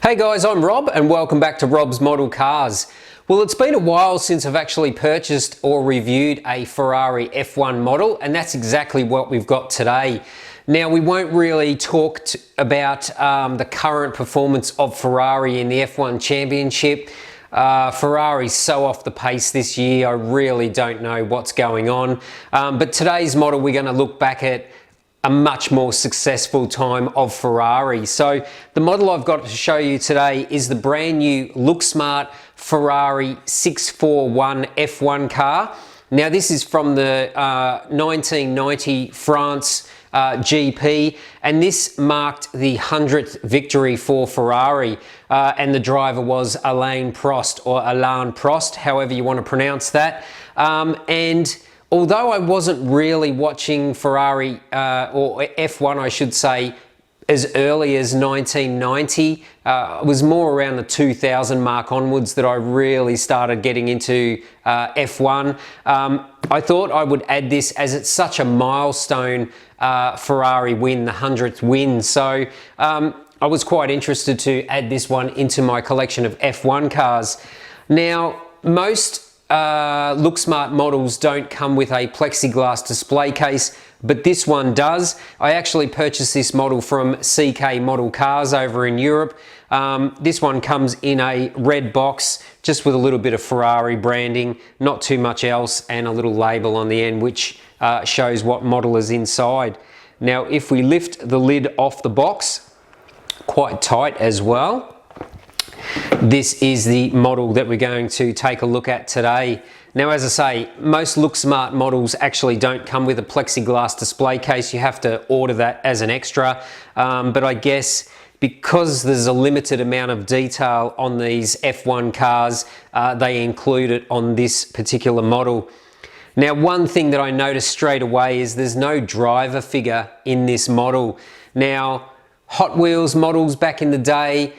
Hey guys, I'm Rob and welcome back to Rob's Model Cars. Well, it's been a while since I've actually purchased or reviewed a Ferrari F1 model, and that's exactly what we've got today. Now, we won't really talk about the current performance of Ferrari in the F1 Championship. Ferrari's so off the pace this year, I really don't know what's going on. But today's model, we're going to look back at a much more successful time of Ferrari. So the model I've got to show you today is the brand new LookSmart Ferrari 641 F1 car. Now this is from the 1990 France GP, and this marked the 100th victory for Ferrari, and the driver was Alain Prost, however you want to pronounce that. And although I wasn't really watching Ferrari, or F1 I should say, as early as 1990, it was more around the 2000 mark onwards that I really started getting into F1. I thought I would add this as it's such a milestone Ferrari win, the 100th win. So I was quite interested to add this one into my collection of F1 cars. Now, most LookSmart models don't come with a plexiglass display case, but this one does. I actually purchased this model from CK Model Cars over in Europe. This one comes in a red box, just with a little bit of Ferrari branding, not too much else, and a little label on the end which shows what model is inside. Now, if we lift the lid off the box, quite tight as well, this is the model that we're going to take a look at today. Now, as I say, most LookSmart models actually don't come with a plexiglass display case. You have to order that as an extra. But I guess because there's a limited amount of detail on these F1 cars, they include it on this particular model. Now, one thing that I noticed straight away is there's no driver figure in this model. Now, Hot Wheels models back in the day,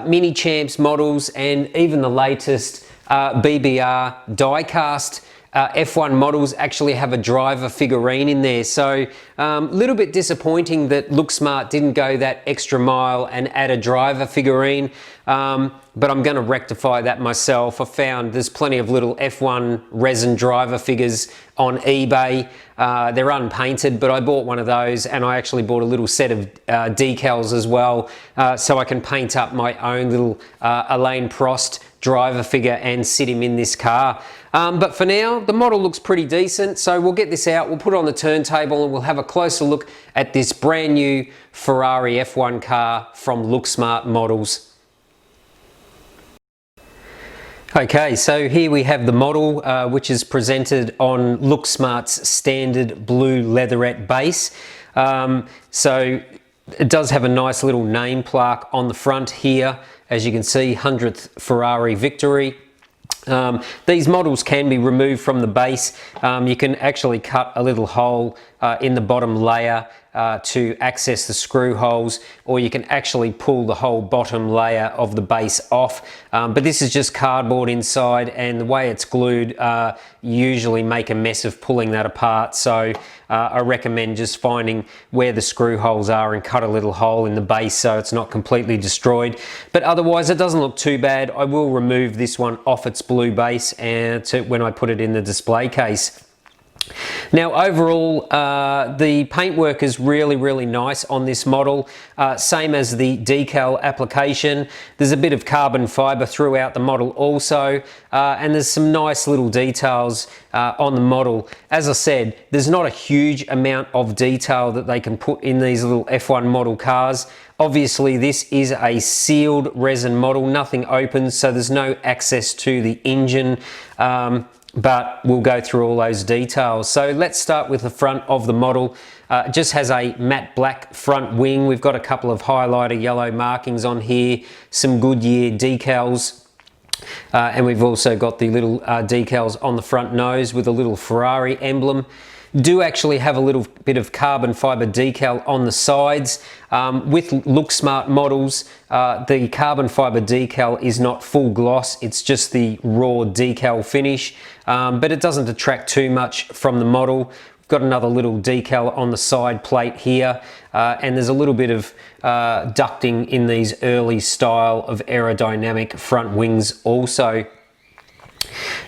Mini Champs models, and even the latest BBR die-cast F1 models actually have a driver figurine in there. So a little bit disappointing that LookSmart didn't go that extra mile and add a driver figurine, but I'm going to rectify that myself. I found there's plenty of little F1 resin driver figures on eBay. They're unpainted, but I bought one of those, and I actually bought a little set of decals as well, so I can paint up my own little Alain Prost driver figure and sit him in this car. But for now, the model looks pretty decent, so we'll get this out, we'll put it on the turntable, and we'll have a closer look at this brand new Ferrari F1 car from LookSmart Models. Okay, so here we have the model, which is presented on LookSmart's standard blue leatherette base. So it does have a nice little name plaque on the front here. As you can see, 100th Ferrari victory. These models can be removed from the base. You can actually cut a little hole in the bottom layer to access the screw holes, or you can actually pull the whole bottom layer of the base off. But this is just cardboard inside, and the way it's glued, you usually make a mess of pulling that apart. So I recommend just finding where the screw holes are and cut a little hole in the base so it's not completely destroyed. But otherwise, it doesn't look too bad. I will remove this one off its blue base and when I put it in the display case. Now, overall, the paintwork is really nice on this model, same as the decal application. There's a bit of carbon fiber throughout the model also, and there's some nice little details on the model. As I said, there's not a huge amount of detail that they can put in these little F1 model cars. Obviously, this is a sealed resin model, nothing open, so there's no access to the engine. But we'll go through all those details. So let's start with the front of the model. It just has a matte black front wing. We've got a couple of highlighter yellow markings on here, some Goodyear decals, and we've also got the little decals on the front nose with a little Ferrari emblem. Do actually have a little bit of carbon fiber decal on the sides. With LookSmart models, the carbon fiber decal is not full gloss, it's just the raw decal finish, but it doesn't detract too much from the model. got another little decal on the side plate here, and there's a little bit of ducting in these early style of aerodynamic front wings also.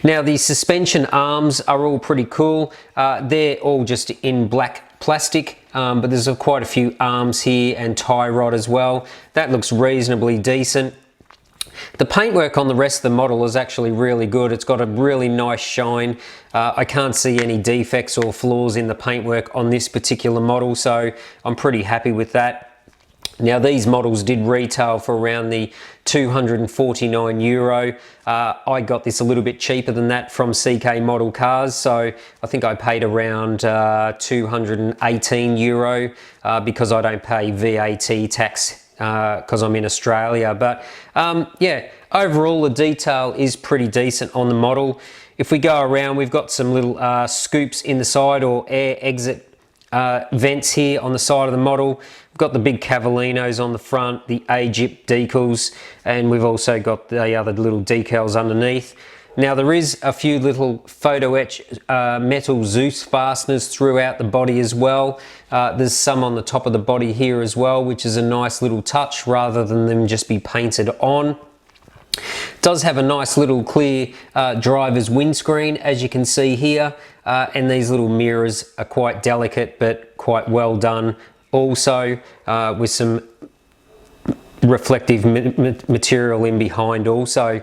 Now the suspension arms are all pretty cool. They're all just in black plastic, but there's quite a few arms here and tie rod as well. That looks reasonably decent. The paintwork on the rest of the model is actually really good. It's got a really nice shine. I can't see any defects or flaws in the paintwork on this particular model, so I'm pretty happy with that. Now these models did retail for around the €249. I got this a little bit cheaper than that from CK Model Cars, so I think I paid around €218 because I don't pay VAT tax because I'm in Australia. But yeah, overall the detail is pretty decent on the model. If we go around, we've got some little scoops in the side or air exit vents here on the side of the model. We've got the big Cavalinos on the front, the AGIP decals, and we've also got the other little decals underneath. Now there is a few little photo etch metal Zeus fasteners throughout the body as well. There's some on the top of the body here as well, which is a nice little touch rather than them just be painted on. Does have a nice little clear driver's windscreen, as you can see here, and these little mirrors are quite delicate but quite well done also, with some reflective material in behind also.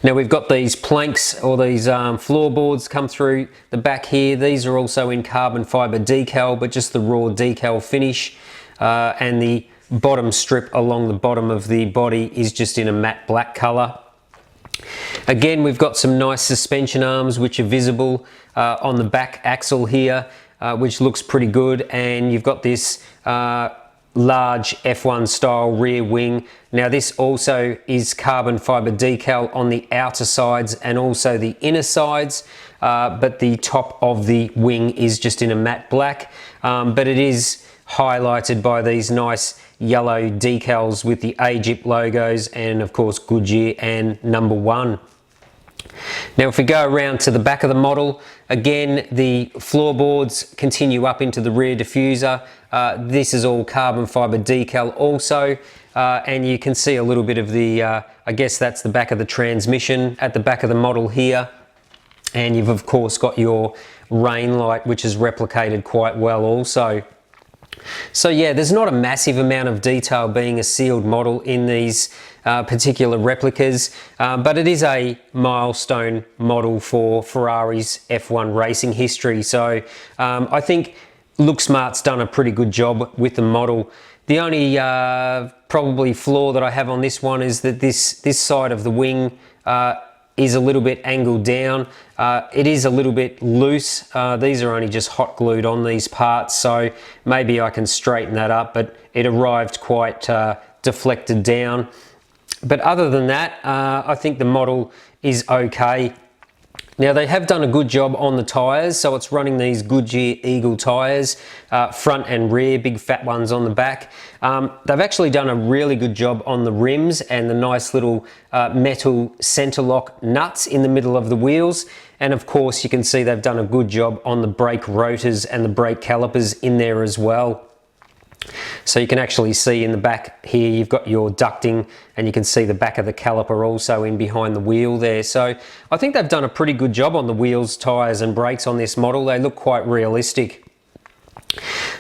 Now we've got these planks or these floorboards come through the back here. These are also in carbon fiber decal, but just the raw decal finish, and the bottom strip along the bottom of the body is just in a matte black color. Again, we've got some nice suspension arms which are visible on the back axle here, which looks pretty good, and you've got this large F1 style rear wing. Now this also is carbon fiber decal on the outer sides and also the inner sides, but the top of the wing is just in a matte black, but it is highlighted by these nice yellow decals with the AGIP logos and of course Goodyear and number 1. Now if we go around to the back of the model, again the floorboards continue up into the rear diffuser. This is all carbon fiber decal also, and you can see a little bit of the, I guess that's the back of the transmission at the back of the model here. And you've of course got your rain light, which is replicated quite well also. So yeah, there's not a massive amount of detail being a sealed model in these particular replicas, but it is a milestone model for Ferrari's F1 racing history. So I think LookSmart's done a pretty good job with the model. The only probably flaw that I have on this one is that this side of the wing is a little bit angled down. It is a little bit loose. These are only just hot glued on these parts, so maybe I can straighten that up, but it arrived quite deflected down. But other than that, I think the model is okay. Now they have done a good job on the tyres, so it's running these Goodyear Eagle tyres, front and rear, big fat ones on the back. They've actually done a really good job on the rims and the nice little metal center lock nuts in the middle of the wheels. And of course you can see they've done a good job on the brake rotors and the brake calipers in there as well. So you can actually see in the back here you've got your ducting, and you can see the back of the caliper also in behind the wheel there. So I think they've done a pretty good job on the wheels, tyres and brakes on this model. They look quite realistic.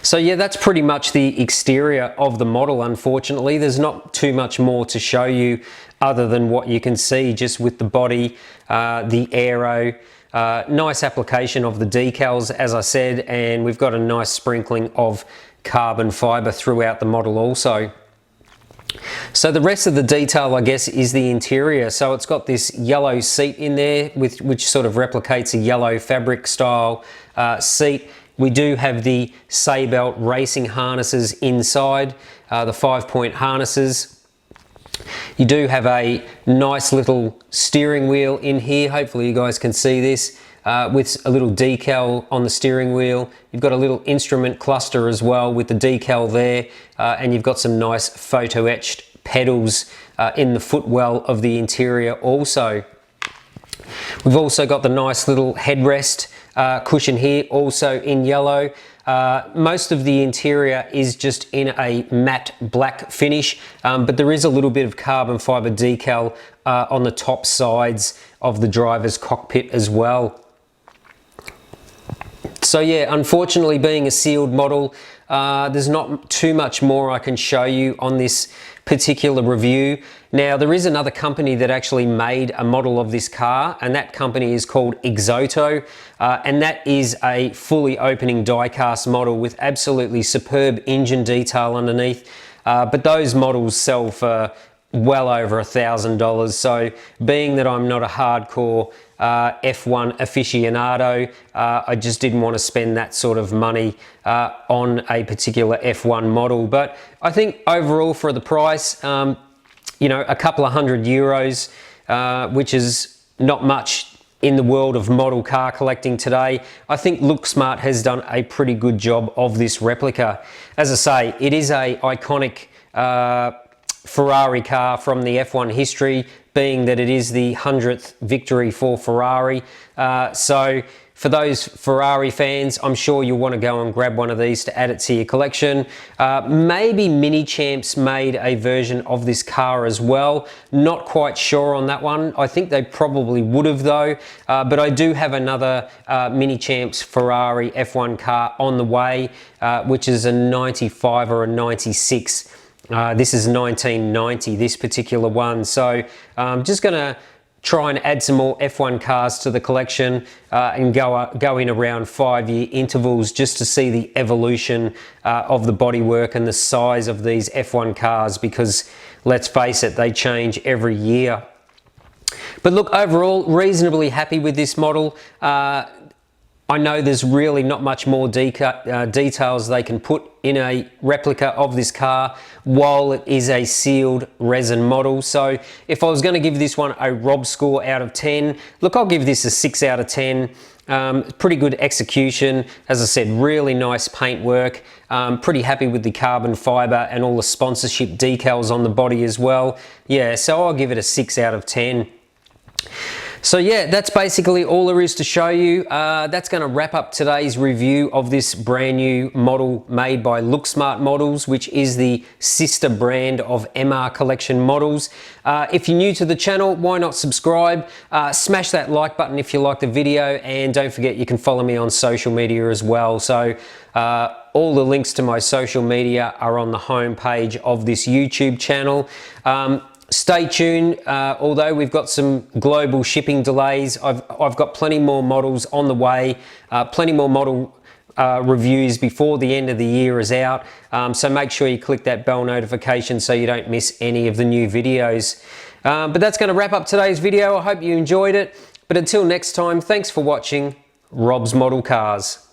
So yeah, that's pretty much the exterior of the model. Unfortunately, there's not too much more to show you other than what you can see just with the body, the aero. Nice application of the decals, as I said, and we've got a nice sprinkling of carbon fiber throughout the model also. So the rest of the detail, I guess, is the interior. So it's got this yellow seat in there which sort of replicates a yellow fabric style seat. We do have the Seibelt racing harnesses inside, the 5-point harnesses. You do have a nice little steering wheel in here. Hopefully you guys can see this. With a little decal on the steering wheel. You've got a little instrument cluster as well with the decal there, and you've got some nice photo etched pedals in the footwell of the interior also. We've also got the nice little headrest cushion here, also in yellow. Most of the interior is just in a matte black finish, but there is a little bit of carbon fiber decal on the top sides of the driver's cockpit as well. So yeah, unfortunately, being a sealed model, there's not too much more I can show you on this particular review. Now, there is another company that actually made a model of this car, and that company is called Exoto, and that is a fully opening die-cast model with absolutely superb engine detail underneath, but those models sell for well over $1,000. So being that I'm not a hardcore F1 aficionado, I just didn't want to spend that sort of money on a particular F1 model. But I think overall for the price, you know, a couple of €100, which is not much in the world of model car collecting today, I think LookSmart has done a pretty good job of this replica. As I say, it is a iconic Ferrari car from the F1 history, being that it is the 100th victory for Ferrari. So for those Ferrari fans, I'm sure you'll want to go and grab one of these to add it to your collection. Maybe Mini Champs made a version of this car as well. Not quite sure on that one. I think they probably would have though. But I do have another Mini Champs Ferrari F1 car on the way, which is a 95 or a 96. This is 1990, this particular one. So I'm just going to try and add some more F1 cars to the collection and go in around 5-year intervals just to see the evolution of the bodywork and the size of these F1 cars, because let's face it, they change every year. But look, overall, reasonably happy with this model. I know there's really not much more details they can put in a replica of this car while it is a sealed resin model. So if I was going to give this one a Rob score out of 10, look, I'll give this a 6 out of 10. Pretty good execution. As I said, really nice paint work. Pretty happy with the carbon fiber and all the sponsorship decals on the body as well. Yeah, so I'll give it a 6 out of 10. So yeah, that's basically all there is to show you. That's going to wrap up today's review of this brand new model made by LookSmart Models, which is the sister brand of MR Collection Models. If you're new to the channel, why not subscribe? Smash that like button if you like the video, and don't forget you can follow me on social media as well. So all the links to my social media are on the home page of this YouTube channel. Stay tuned, although we've got some global shipping delays, I've got plenty more models on the way, plenty more model reviews before the end of the year is out, so make sure you click that bell notification so you don't miss any of the new videos. But that's going to wrap up today's video. I hope you enjoyed it, but until next time, thanks for watching Rob's Model Cars.